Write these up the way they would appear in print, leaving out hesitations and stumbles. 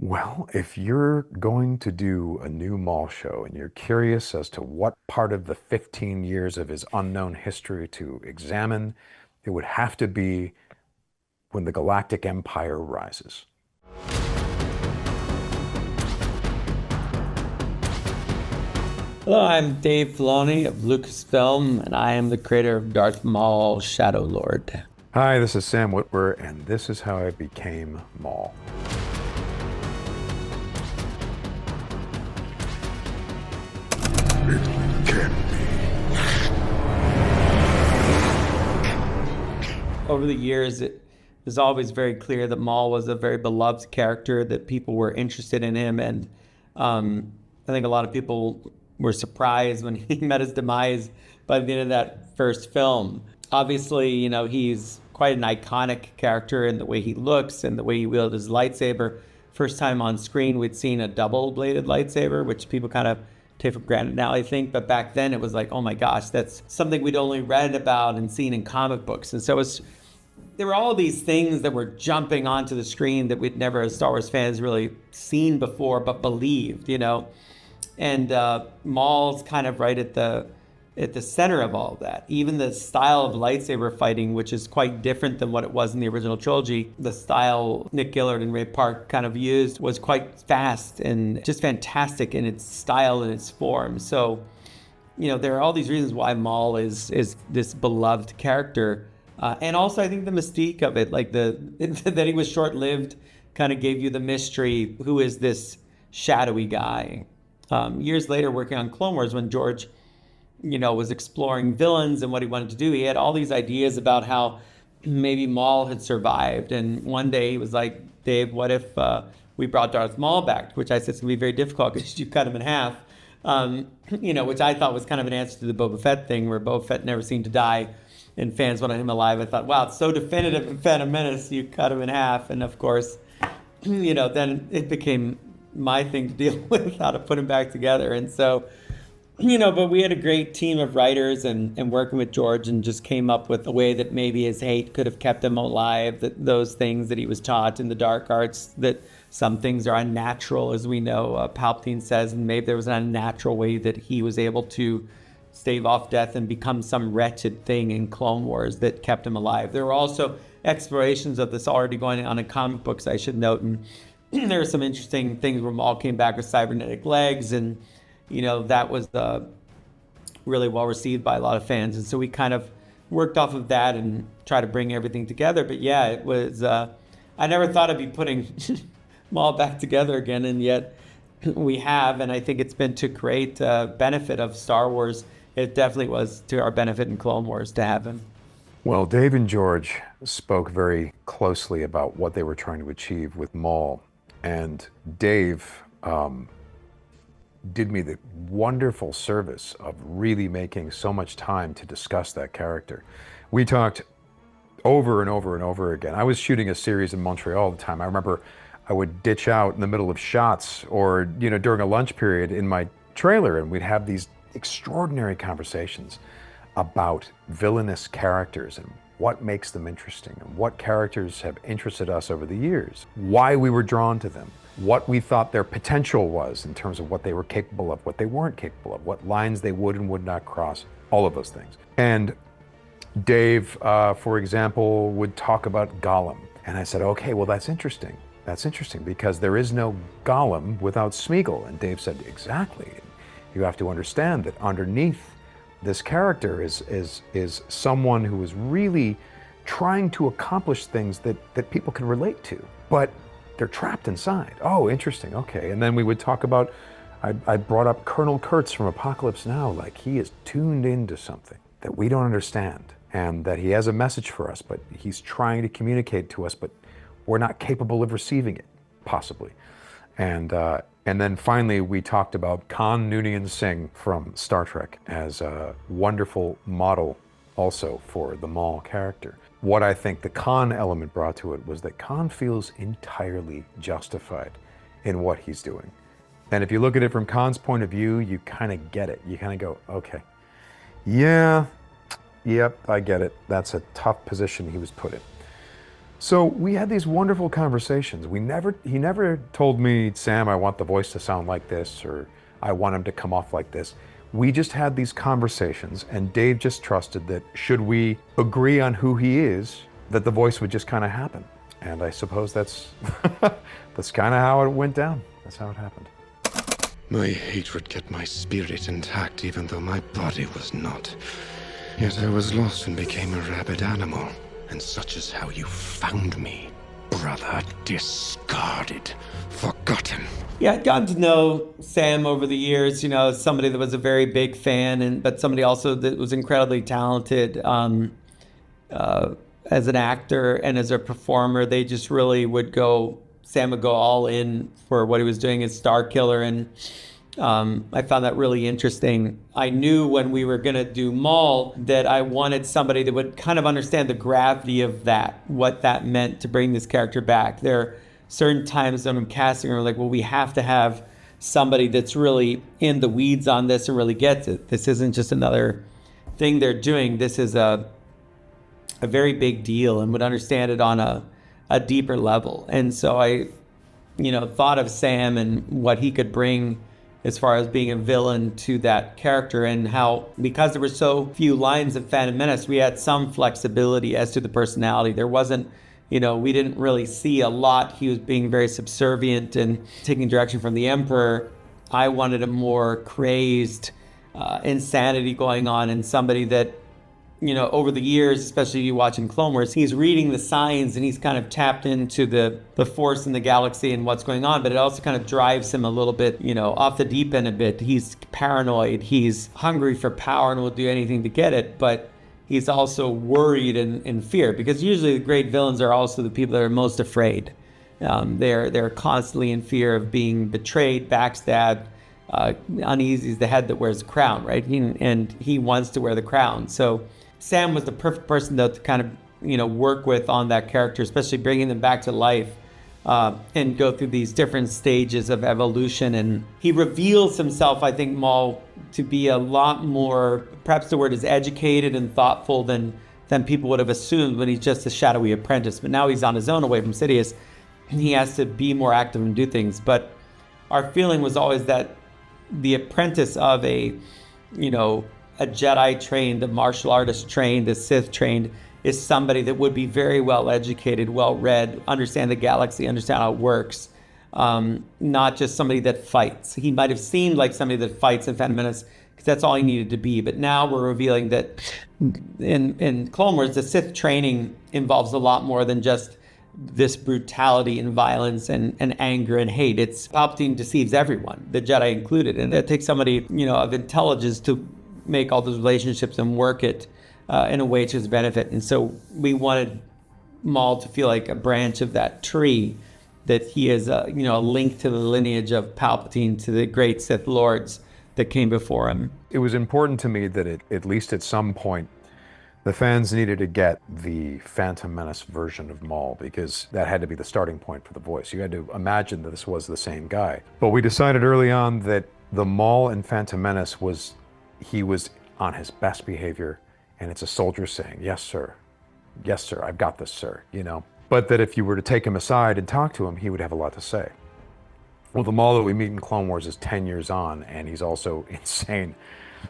Well, if you're going to do a new Maul show and you're curious as to what part of the 15 years of his unknown history to examine, it would have to be when the Galactic Empire rises. Hello, I'm Dave Filoni of Lucasfilm, and I am the creator of Darth Maul Shadow Lord. Hi, this is Sam Witwer, and this is how I became Maul. It can Over the years, it was always very clear that Maul was a very beloved character, that people were interested in him, and I think a lot of people were surprised when he met his demise by the end of that first film. Obviously, he's quite an iconic character in the way he looks and the way he wields his lightsaber. First time on screen, we'd seen a double-bladed lightsaber, which people kind of take for granted now, I think. But back then, it was like, oh my gosh, that's something we'd only read about and seen in comic books. And so there were all these things that were jumping onto the screen that we'd never, as Star Wars fans, really seen before, but believed. And Maul's kind of right at the center of all of that. Even the style of lightsaber fighting, which is quite different than what it was in the original trilogy, the style Nick Gillard and Ray Park kind of used was quite fast and just fantastic in its style and its form. So, there are all these reasons why Maul is this beloved character. And also, I think the mystique of it, like that he was short-lived, kind of gave you the mystery. Who is this shadowy guy? Years later, working on Clone Wars, when George, was exploring villains and what he wanted to do, he had all these ideas about how maybe Maul had survived. And one day he was like, Dave, what if we brought Darth Maul back? Which I said is going to be very difficult because you cut him in half. Which I thought was kind of an answer to the Boba Fett thing, where Boba Fett never seemed to die and fans wanted him alive. I thought, wow, it's so definitive in Phantom Menace, you cut him in half. And of course, then it became my thing to deal with, how to put him back together. And so, but we had a great team of writers and working with George, and just came up with a way that maybe his hate could have kept him alive, that those things that he was taught in the dark arts, that some things are unnatural, as we know, Palpatine says, and maybe there was an unnatural way that he was able to stave off death and become some wretched thing in Clone Wars that kept him alive. There were also explorations of this already going on in comic books, I should note, and there are some interesting things where Maul came back with cybernetic legs, and that was really well received by a lot of fans. And so we kind of worked off of that and try to bring everything together. But yeah, it was, I never thought I'd be putting Maul back together again, and yet we have, and I think it's been to great benefit of Star Wars. It definitely was to our benefit in Clone Wars to have him. Well, Dave and George spoke very closely about what they were trying to achieve with Maul. And Dave did me the wonderful service of really making so much time to discuss that character. We talked over and over and over again. I was shooting a series in Montreal at the time. I remember I would ditch out in the middle of shots or, during a lunch period in my trailer, and we'd have these extraordinary conversations about villainous characters and what makes them interesting and what characters have interested us over the years, why we were drawn to them, what we thought their potential was in terms of what they were capable of, what they weren't capable of, what lines they would and would not cross, all of those things. And Dave, for example, would talk about Gollum. And I said, okay, well, that's interesting. That's interesting because there is no Gollum without Smeagol. And Dave said, exactly. You have to understand that underneath this character is someone who is really trying to accomplish things that people can relate to, but they're trapped inside. Oh, interesting, okay. And then we would talk about, I brought up Colonel Kurtz from Apocalypse Now, like he is tuned into something that we don't understand, and that he has a message for us, but he's trying to communicate to us, but we're not capable of receiving it, possibly. And then finally, we talked about Khan Noonien Singh from Star Trek as a wonderful model also for the Maul character. What I think the Khan element brought to it was that Khan feels entirely justified in what he's doing. And if you look at it from Khan's point of view, you kind of get it. You kind of go, okay, yeah, yep, I get it. That's a tough position he was put in. So we had these wonderful conversations. He never told me, Sam, I want the voice to sound like this, or I want him to come off like this. We just had these conversations, and Dave just trusted that should we agree on who he is, that the voice would just kind of happen. And I suppose that's that's kind of how it went down. That's how it happened. My hatred kept my spirit intact, even though my body was not. Yet I was lost and became a rabid animal. And such is how you found me, brother, discarded, forgotten. Yeah, I'd gotten to know Sam over the years, somebody that was a very big fan, but somebody also that was incredibly talented as an actor and as a performer. They just really Sam would go all in for what he was doing as Star Killer, and I found that really interesting. I knew when we were going to do Maul that I wanted somebody that would kind of understand the gravity of that, what that meant to bring this character back. There are certain times when I'm casting, we're like, well, we have to have somebody that's really in the weeds on this and really gets it. This isn't just another thing they're doing. This is a very big deal and would understand it on a deeper level. And so I, thought of Sam and what he could bring as far as being a villain to that character, and how, because there were so few lines of Phantom Menace, we had some flexibility as to the personality. There wasn't, we didn't really see a lot. He was being very subservient and taking direction from the Emperor. I wanted a more crazed insanity going on, and somebody that, over the years, especially you watching Clone Wars, he's reading the signs and he's kind of tapped into the force in the galaxy and what's going on, but it also kind of drives him a little bit, off the deep end a bit. He's paranoid, he's hungry for power and will do anything to get it, but he's also worried and in fear, because usually the great villains are also the people that are most afraid. They're constantly in fear of being betrayed, backstabbed. Uneasy is the head that wears the crown, right? And he wants to wear the crown. So Sam was the perfect person to kind of, work with on that character, especially bringing them back to life and go through these different stages of evolution. And he reveals himself, I think, Maul, to be a lot more, perhaps the word is educated and thoughtful than people would have assumed when he's just a shadowy apprentice. But now he's on his own away from Sidious. He has to be more active and do things. But our feeling was always that the apprentice of a Jedi trained, a martial artist trained, a Sith trained, is somebody that would be very well educated, well read, understand the galaxy, understand how it works, not just somebody that fights. He might have seemed like somebody that fights in Phantom Menace because that's all he needed to be. But now we're revealing that in Clone Wars, the Sith training involves a lot more than just this brutality and violence and anger and hate. It's Palpatine deceives everyone, the Jedi included, and it takes somebody of intelligence to make all those relationships and work it in a way to his benefit. And so we wanted Maul to feel like a branch of that tree, that he is a link to the lineage of Palpatine, to the great Sith Lords that came before him. It was important to me that at least at some point, the fans needed to get the Phantom Menace version of Maul, because that had to be the starting point for the voice. You had to imagine that this was the same guy. But we decided early on that the Maul in Phantom Menace he was on his best behavior, and it's a soldier saying, yes, sir, I've got this, sir, But that if you were to take him aside and talk to him, he would have a lot to say. Well, the Maul that we meet in Clone Wars is 10 years on, and he's also insane.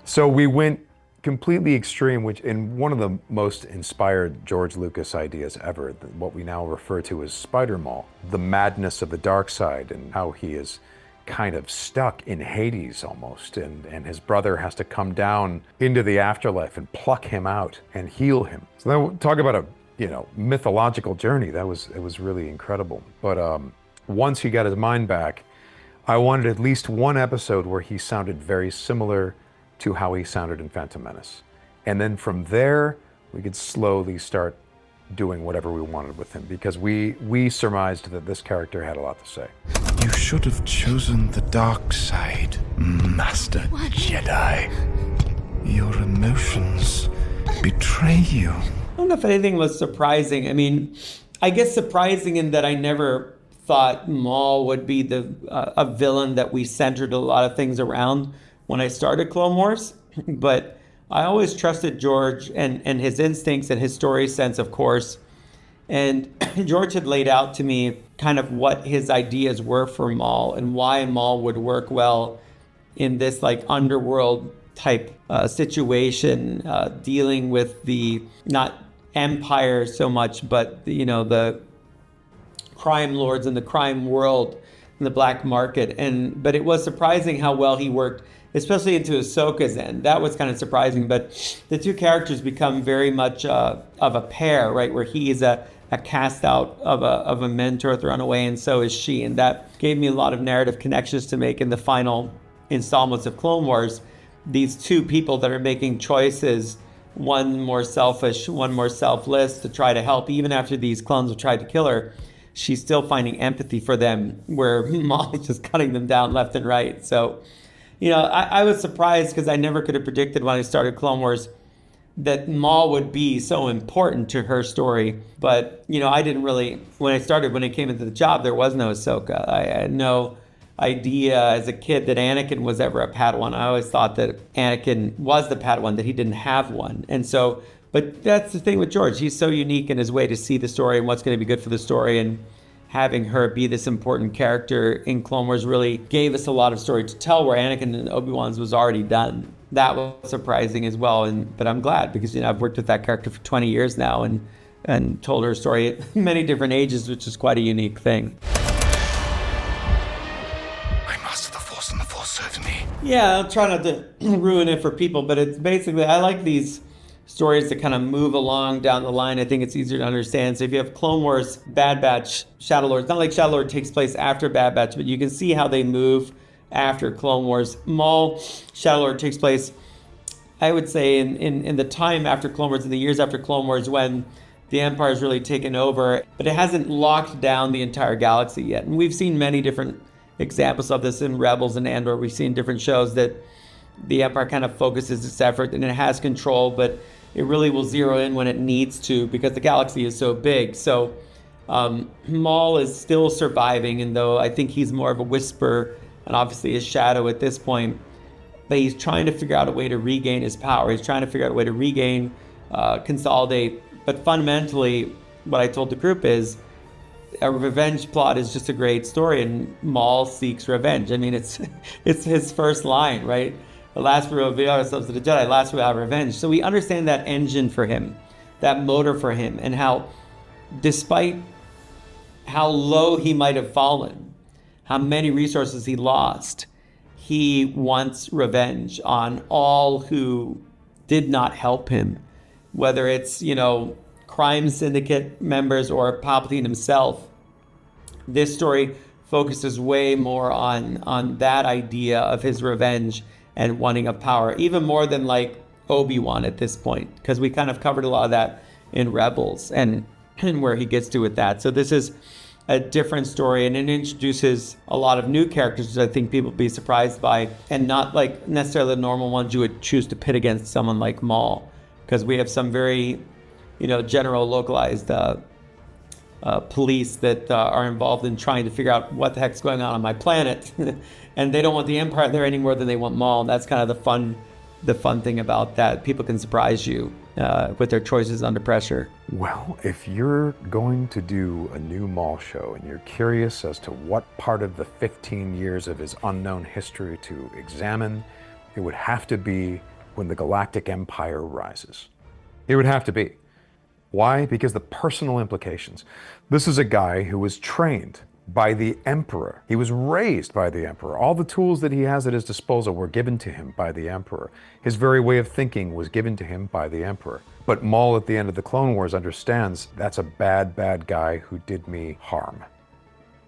So we went completely extreme, which in one of the most inspired George Lucas ideas ever, what we now refer to as Spider Maul, the madness of the dark side and how he is kind of stuck in Hades almost, and his brother has to come down into the afterlife and pluck him out and heal him. So then talk about a mythological journey. It was really incredible. But once he got his mind back, I wanted at least one episode where he sounded very similar to how he sounded in Phantom Menace. And then from there, we could slowly start doing whatever we wanted with him, because we surmised that this character had a lot to say. You should have chosen the dark side, Master Jedi. Your emotions betray you. I don't know if anything was surprising. I mean, I guess surprising in that I never thought Maul would be a villain that we centered a lot of things around when I started Clone Wars. But I always trusted George and his instincts and his story sense, of course. And George had laid out to me kind of what his ideas were for Maul and why Maul would work well in this like underworld type situation, dealing with the not empire so much, but the crime lords and the crime world and the black market. But it was surprising how well he worked, especially into Ahsoka's end. That was kind of surprising. But the two characters become very much of a pair, right? Where he is a cast out of a mentor thrown away, and so is she. And that gave me a lot of narrative connections to make in the final installments of Clone Wars. These two people that are making choices, one more selfish, one more selfless, to try to help. Even after these clones have tried to kill her, she's still finding empathy for them, where Maul is just cutting them down left and right. So, I was surprised because I never could have predicted when I started Clone Wars that Maul would be so important to her story. But, I didn't really, when I came into the job, there was no Ahsoka. I had no idea as a kid that Anakin was ever a Padawan. I always thought that Anakin was the Padawan, that he didn't have one. And so, but that's the thing with George. He's so unique in his way to see the story and what's going to be good for the story. And having her be this important character in Clone Wars really gave us a lot of story to tell, where Anakin and Obi-Wan's was already done. That was surprising as well. But I'm glad, because I've worked with that character for 20 years now and told her story at many different ages, which is quite a unique thing. Yeah, I'll try not to ruin it for people, but it's basically, I like these stories that kind of move along down the line. I think it's easier to understand. So if you have Clone Wars, Bad Batch, Shadow Lord, it's not like Shadow Lord takes place after Bad Batch, but you can see how they move after Clone Wars. Maul, Shadow Lord takes place, I would say, in the time after Clone Wars, in the years after Clone Wars, when the Empire's really taken over, but it hasn't locked down the entire galaxy yet. And we've seen many different examples of this in Rebels and Andor. We've seen different shows that the Empire kind of focuses its effort and it has control, but it really will zero in when it needs to, because the galaxy is so big. So Maul is still surviving, and though I think he's more of a whisper and obviously a shadow at this point, but he's trying to figure out a way to regain his power. He's trying to figure out a way to regain, consolidate. But fundamentally, what I told the group is, a revenge plot is just a great story, and Maul seeks revenge. I mean, it's his first line, right? The last we reveal ourselves to the Jedi, last we have revenge. So we understand that engine for him, that motor for him, and how, despite how low he might have fallen, how many resources he lost, he wants revenge on all who did not help him, whether it's, crime syndicate members or Palpatine himself. This story focuses way more on that idea of his revenge and wanting of power, even more than like Obi-Wan at this point, because we kind of covered a lot of that in Rebels and where he gets to with that. So this is a different story, and it introduces a lot of new characters that I think people will be surprised by, and not like necessarily the normal ones you would choose to pit against someone like Maul, because we have some very general localized police that are involved in trying to figure out what the heck's going on my planet. And they don't want the Empire there any more than they want Maul. And that's kind of the fun thing about that. People can surprise you with their choices under pressure. Well, if you're going to do a new Maul show and you're curious as to what part of the 15 years of his unknown history to examine, it would have to be when the Galactic Empire rises. It would have to be. Why? Because the personal implications. This is a guy who was trained by the Emperor. He was raised by the Emperor. All the tools that he has at his disposal were given to him by the Emperor. His very way of thinking was given to him by the Emperor. But Maul at the end of the Clone Wars understands that's a bad, bad guy who did me harm.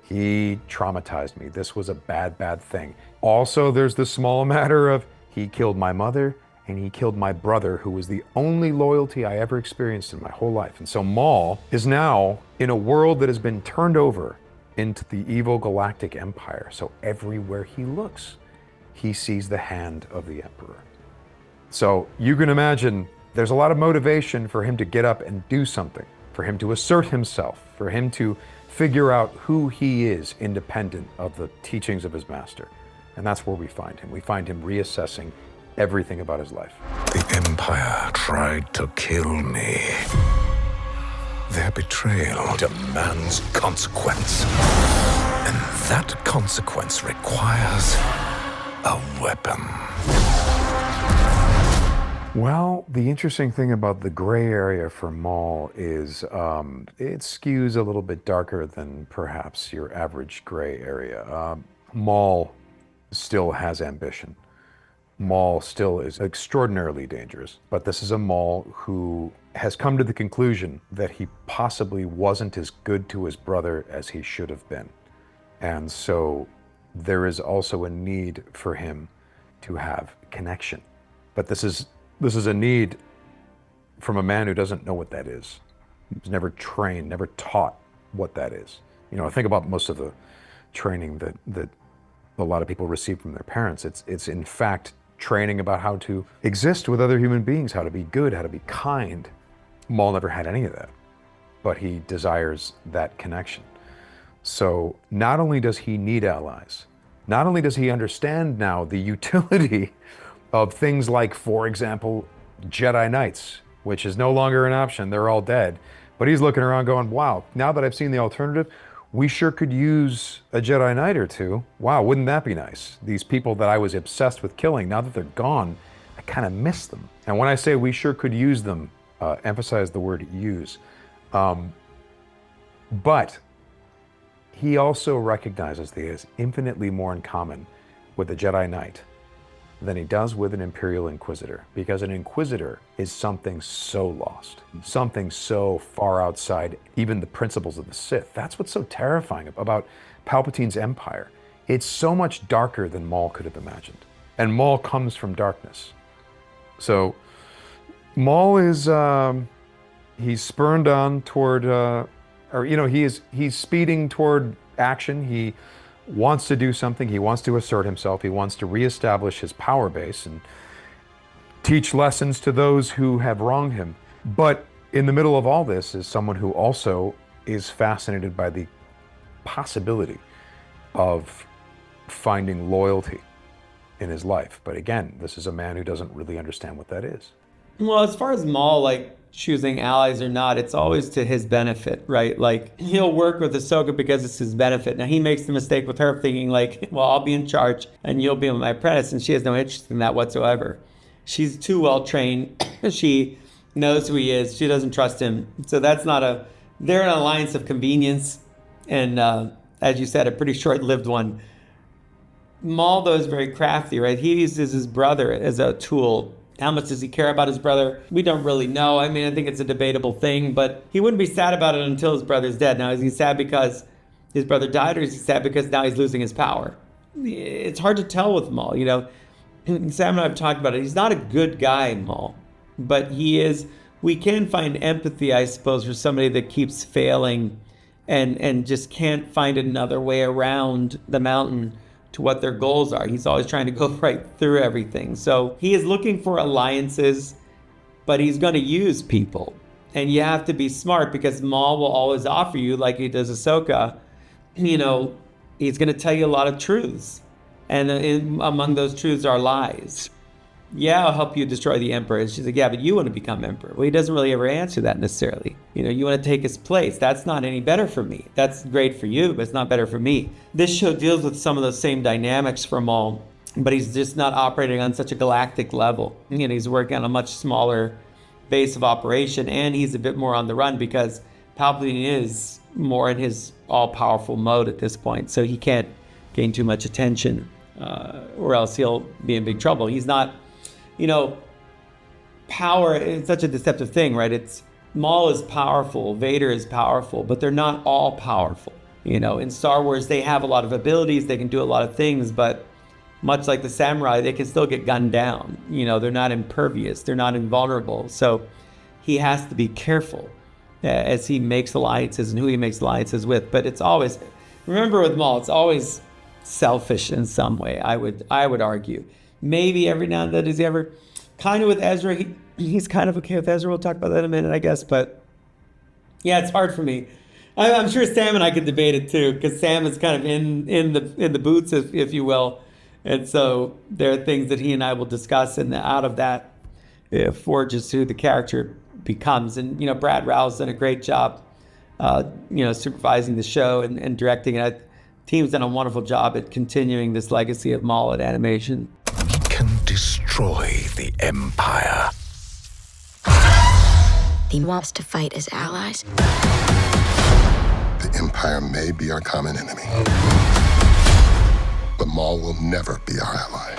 He traumatized me. This was a bad, bad thing. Also, there's the small matter of he killed my mother, and he killed my brother, who was the only loyalty I ever experienced in my whole life. And so Maul is now in a world that has been turned over into the evil Galactic Empire. So everywhere he looks, he sees the hand of the Emperor. So you can imagine there's a lot of motivation for him to get up and do something, for him to assert himself, for him to figure out who he is independent of the teachings of his master. And that's where we find him. We find him reassessing everything about his life. The Empire tried to kill me. Their betrayal demands consequence. And that consequence requires a weapon. Well, the interesting thing about the gray area for Maul is it skews a little bit darker than perhaps your average gray area. Maul still has ambition. Maul still is extraordinarily dangerous, but this is a Maul who has come to the conclusion that he possibly wasn't as good to his brother as he should have been. And so there is also a need for him to have connection. But this is a need from a man who doesn't know what that is. He's never trained, never taught what that is. You know, think about most of the training that a lot of people receive from their parents. It's in fact training about how to exist with other human beings, how to be good, how to be kind. Maul never had any of that, but he desires that connection. So not only does he need allies, not only does he understand now the utility of things like, for example, Jedi Knights, which is no longer an option, they're all dead. But he's looking around going, wow, now that I've seen the alternative, we sure could use a Jedi Knight or two. Wow, wouldn't that be nice? These people that I was obsessed with killing, now that they're gone, I kind of miss them. And when I say we sure could use them, emphasize the word use. But he also recognizes that he has infinitely more in common with a Jedi Knight than he does with an Imperial Inquisitor, because an Inquisitor is something so lost, something so far outside even the principles of the Sith. That's what's so terrifying about Palpatine's empire. It's so much darker than Maul could have imagined. And Maul comes from darkness. So Maul is, he's spurned on toward, he's speeding toward action. He wants to do something. He wants to assert himself. He wants to reestablish his power base and teach lessons to those who have wronged him. But in the middle of all this is someone who also is fascinated by the possibility of finding loyalty in his life. But again, this is a man who doesn't really understand what that is. Well, as far as Maul, like, choosing allies or not, it's always to his benefit, right? Like, he'll work with Ahsoka because it's his benefit. Now, he makes the mistake with her thinking, like, well, I'll be in charge and you'll be my apprentice, and she has no interest in that whatsoever. She's too well trained. She knows who he is. She doesn't trust him. So that's not they're an alliance of convenience, and as you said, a pretty short-lived one. Maul, though, is very crafty, right? He uses his brother as a tool. How much does he care about his brother? We don't really know. I mean, I think it's a debatable thing, but he wouldn't be sad about it until his brother's dead. Now, is he sad because his brother died, or is he sad because now he's losing his power? It's hard to tell with Maul, you know. Sam and I have talked about it. He's not a good guy, Maul, but he is. We can find empathy, I suppose, for somebody that keeps failing and just can't find another way around the mountain to what their goals are. He's always trying to go right through everything. So he is looking for alliances, but he's going to use people. And you have to be smart, because Maul will always offer you, like he does Ahsoka, you know, he's going to tell you a lot of truths. And among those truths are lies. Yeah, I'll help you destroy the Emperor. She's like, yeah, but you want to become Emperor. Well, he doesn't really ever answer that necessarily. You know, you want to take his place. That's not any better for me. That's great for you, but it's not better for me. This show deals with some of those same dynamics for Maul, but he's just not operating on such a galactic level. You know, he's working on a much smaller base of operation, and he's a bit more on the run because Palpatine is more in his all-powerful mode at this point, so he can't gain too much attention, or else he'll be in big trouble. He's not... You know, power is such a deceptive thing, right? Maul is powerful, Vader is powerful, but they're not all powerful. You know, in Star Wars, they have a lot of abilities, they can do a lot of things, but much like the samurai, they can still get gunned down. You know, they're not impervious, they're not invulnerable. So he has to be careful as he makes alliances and who he makes alliances with. But it's always, remember with Maul, it's always selfish in some way, I would argue. Maybe every now and then does he ever, kind of with Ezra, he's kind of okay with Ezra. We'll talk about that in a minute, I guess. But yeah, it's hard for me. I'm sure Sam and I could debate it too, because Sam is kind of in the boots, if you will. And so there are things that he and I will discuss, and out of that forges who the character becomes. And, Brad Rowell's done a great job, supervising the show and directing it. Team's done a wonderful job at continuing this legacy of Maul in animation. We can destroy the Empire. He wants to fight as allies. The Empire may be our common enemy, but Maul will never be our ally.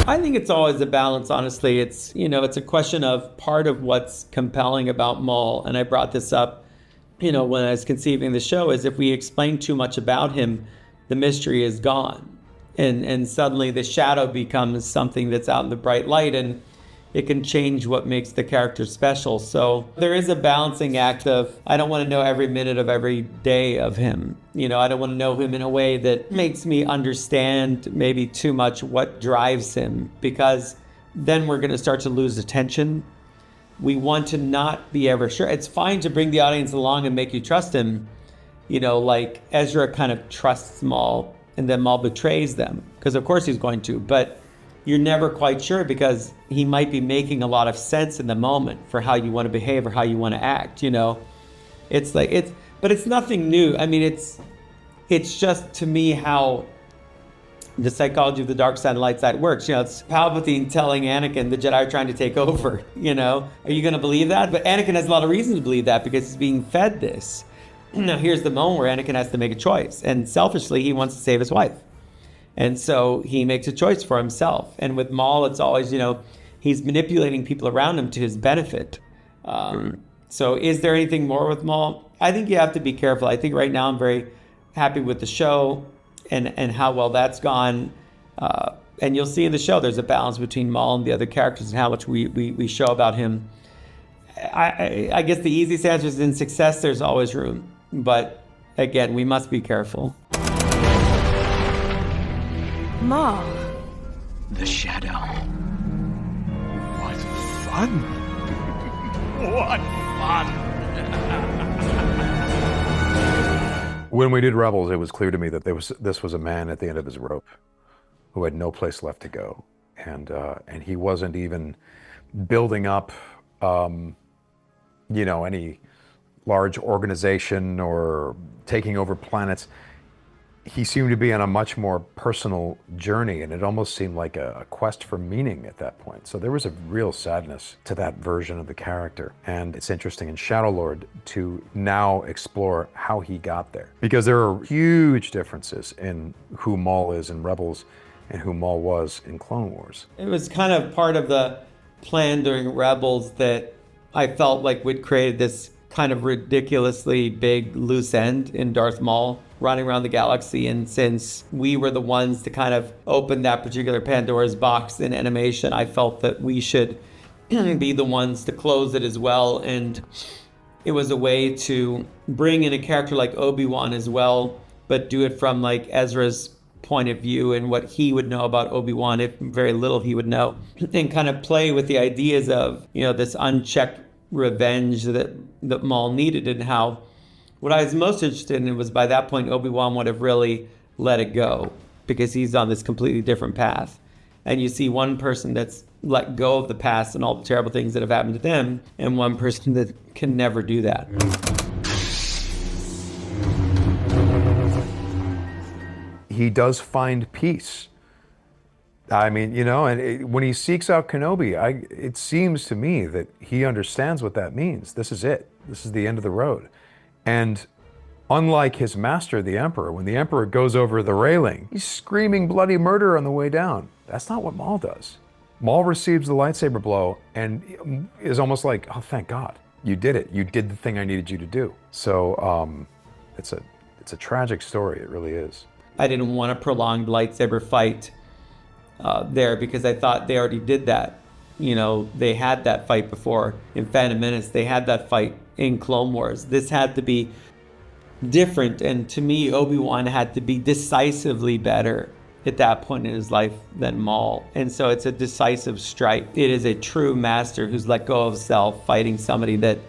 I think it's always a balance, honestly. It's a question of part of what's compelling about Maul, and I brought this up, when I was conceiving the show, is if we explain too much about him, the mystery is gone. And suddenly the shadow becomes something that's out in the bright light, and it can change what makes the character special. So there is a balancing act of, I don't want to know every minute of every day of him. I don't want to know him in a way that makes me understand maybe too much what drives him, because then we're going to start to lose attention. We want to not be ever sure. It's fine to bring the audience along and make you trust him, like Ezra kind of trusts Maul, and then Maul betrays them, because of course he's going to, but you're never quite sure, because he might be making a lot of sense in the moment for how you want to behave or how you want to act. But it's nothing new. I mean, it's just, to me, how the psychology of the dark side and light side works. It's Palpatine telling Anakin the Jedi are trying to take over. Are you going to believe that? But Anakin has a lot of reason to believe that, because he's being fed this. Now, here's the moment where Anakin has to make a choice, and selfishly, he wants to save his wife. And so he makes a choice for himself. And with Maul, it's always, he's manipulating people around him to his benefit. So is there anything more with Maul? I think you have to be careful. I think right now I'm very happy with the show and how well that's gone. And you'll see in the show there's a balance between Maul and the other characters and how much we show about him. I guess the easiest answer is, in success, there's always room. But again, we must be careful. Maul. The Shadow. What fun! What fun! When we did Rebels, it was clear to me that this was a man at the end of his rope who had no place left to go, and he wasn't even building up, any large organization or taking over planets. He seemed to be on a much more personal journey, and it almost seemed like a quest for meaning at that point. So there was a real sadness to that version of the character. And it's interesting in Shadow Lord to now explore how he got there, because there are huge differences in who Maul is in Rebels and who Maul was in Clone Wars. It was kind of part of the plan during Rebels that I felt like we'd created this kind of ridiculously big loose end in Darth Maul running around the galaxy. And since we were the ones to kind of open that particular Pandora's box in animation, I felt that we should be the ones to close it as well. And it was a way to bring in a character like Obi-Wan as well, but do it from like Ezra's point of view and what he would know about Obi-Wan, if very little he would know, and kind of play with the ideas of, this unchecked revenge that Maul needed, and how what I was most interested in was, by that point, Obi-Wan would have really let it go, because he's on this completely different path. And you see one person that's let go of the past and all the terrible things that have happened to them, and one person that can never do that. He does find peace. I mean, when he seeks out Kenobi, it seems to me that he understands what that means. This is it. This is the end of the road. And unlike his master, the Emperor, when the Emperor goes over the railing, he's screaming bloody murder on the way down. That's not what Maul does. Maul receives the lightsaber blow and is almost like, oh, thank God, you did it. You did the thing I needed you to do. So it's a tragic story. It really is. I didn't want a prolonged lightsaber fight there, because I thought they already did that. They had that fight before in Phantom Menace. They had that fight in Clone Wars. This had to be different, and to me, Obi-Wan had to be decisively better at that point in his life than Maul. And so it's a decisive strike. It is a true master who's let go of self, fighting somebody that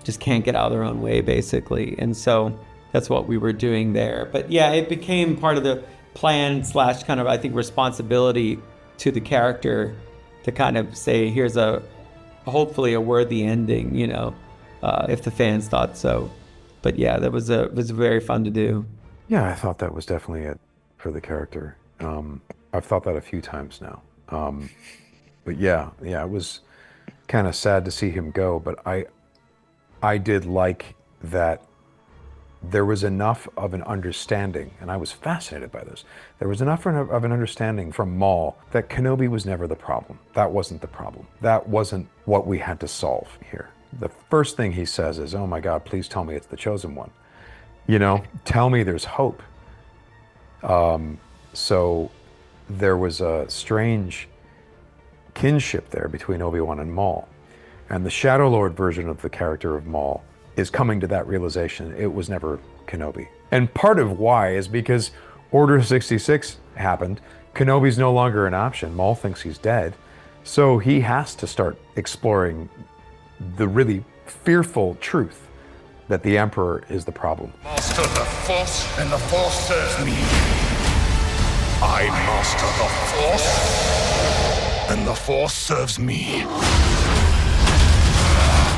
just can't get out of their own way, basically. And so that's what we were doing there. But yeah, it became part of the plan / kind of, I think, responsibility to the character to kind of say, here's a hopefully a worthy ending, if the fans thought so. But yeah, it was very fun to do. Yeah, I thought that was definitely it for the character. I've thought that a few times now. But yeah, it was kind of sad to see him go, but I did like that there was enough of an understanding, and I was fascinated by this. There was enough of an understanding from Maul that Kenobi was never the problem. That wasn't the problem. That wasn't what we had to solve here. The first thing he says is, "Oh my God, please tell me it's the Chosen One. Tell me there's hope." So there was a strange kinship there between Obi-Wan and Maul. And the Shadow Lord version of the character of Maul is coming to that realization it was never Kenobi. And part of why is because Order 66 happened. Kenobi's no longer an option. Maul thinks he's dead. So he has to start exploring the really fearful truth that the Emperor is the problem. Master the Force, and the Force serves me. I master the Force, and the Force serves me.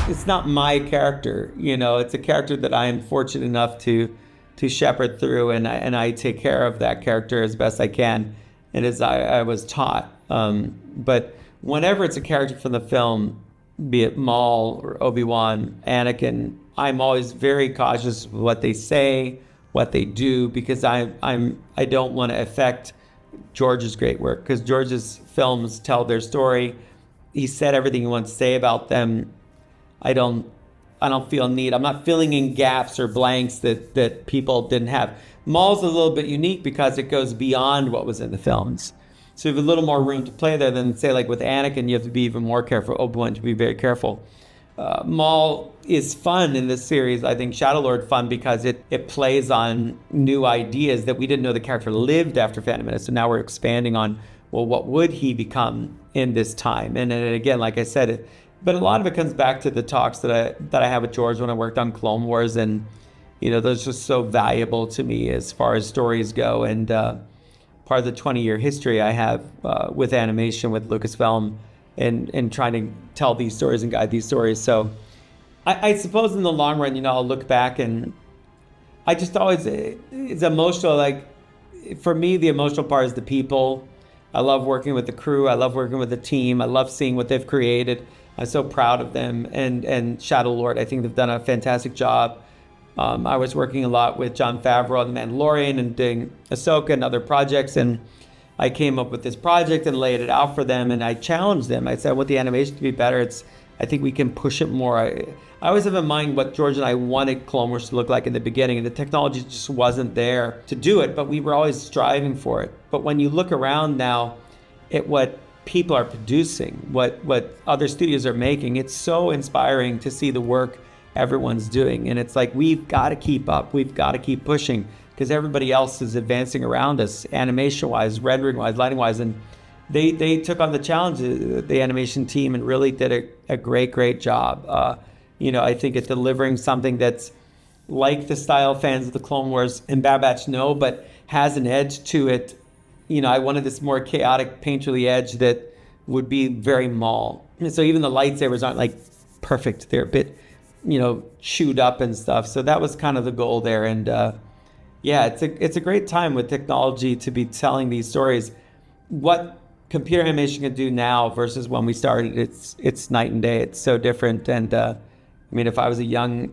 It's not my character, it's a character that I am fortunate enough to shepherd through, and I take care of that character as best I can, and as I was taught. But whenever it's a character from the film, be it Maul or Obi-Wan, Anakin, I'm always very cautious of what they say, what they do, because I don't want to affect George's great work, because George's films tell their story. He said everything he wants to say about them. I don't feel need. I'm not filling in gaps or blanks that people didn't have. Maul's a little bit unique because it goes beyond what was in the films. So you have a little more room to play there than, say, like with Anakin, you have to be even more careful. Obi-Wan, to be very careful. Maul is fun in this series. I think Shadow Lord fun because it plays on new ideas that we didn't know the character lived after Phantom Menace. So now we're expanding on, well, what would he become in this time? And again, like I said, but a lot of it comes back to the talks that I had with George when I worked on Clone Wars, and those are just so valuable to me as far as stories go, and part of the 20-year history I have with animation with Lucasfilm and trying to tell these stories and guide these stories. So I suppose in the long run, I'll look back and I just always, it's emotional. Like for me, the emotional part is the people. I love working with the crew. I love working with the team. I love seeing what they've created. I'm so proud of them. And Shadow Lord, I think they've done a fantastic job. I was working a lot with Jon Favreau on The Mandalorian and doing Ahsoka and other projects. And I came up with this project and laid it out for them. And I challenged them. I said, I want the animation to be better. I think we can push it more. I always have in mind what George and I wanted Clone Wars to look like in the beginning. And the technology just wasn't there to do it. But we were always striving for it. But when you look around now at what people are producing, what other studios are making, it's so inspiring to see the work everyone's doing. And it's like, we've got to keep up. We've got to keep pushing because everybody else is advancing around us, animation-wise, rendering-wise, lighting-wise. And they took on the challenge, the animation team, and really did a great job. I think at delivering something that's like the style fans of the Clone Wars and Bad Batch know, but has an edge to it. I wanted this more chaotic, painterly edge that would be very Maul. And so even the lightsabers aren't like perfect. They're a bit, chewed up and stuff. So that was kind of the goal there. And it's a great time with technology to be telling these stories. What computer animation can do now versus when we started, it's night and day. It's so different. And if I was a young,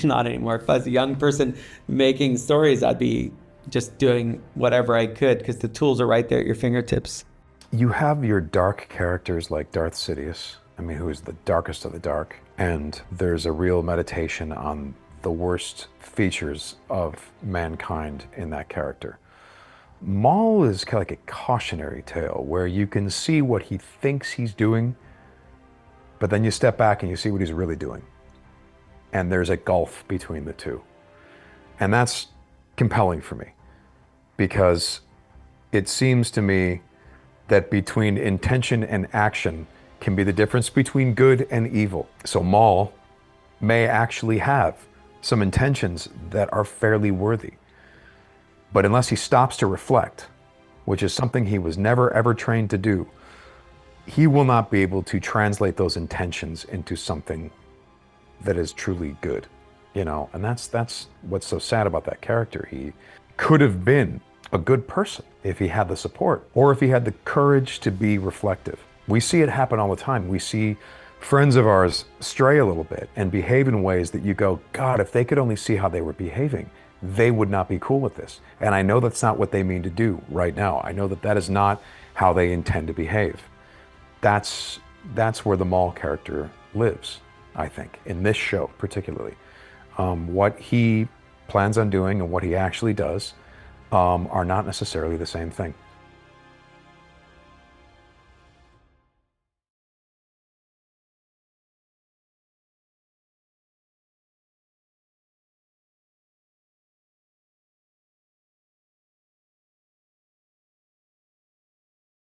not anymore, if I was a young person making stories, I'd be just doing whatever I could because the tools are right there at your fingertips. You have your dark characters like Darth Sidious, who is the darkest of the dark, and there's a real meditation on the worst features of mankind in that character. Maul is kind of like a cautionary tale where you can see what he thinks he's doing, but then you step back and you see what he's really doing. And there's a gulf between the two. And that's compelling for me because it seems to me that between intention and action can be the difference between good and evil. So Maul may actually have some intentions that are fairly worthy. But unless he stops to reflect, which is something he was never ever trained to do, he will not be able to translate those intentions into something that is truly good, you know, and that's what's so sad about that character. He could have been a good person if he had the support, or if he had the courage to be reflective. We see it happen all the time. We see friends of ours stray a little bit and behave in ways that you go, God, if they could only see how they were behaving, they would not be cool with this. And I know that's not what they mean to do right now. I know that that is not how they intend to behave. That's where the Maul character lives, I think, in this show particularly. What he plans on doing and what he actually does are not necessarily the same thing.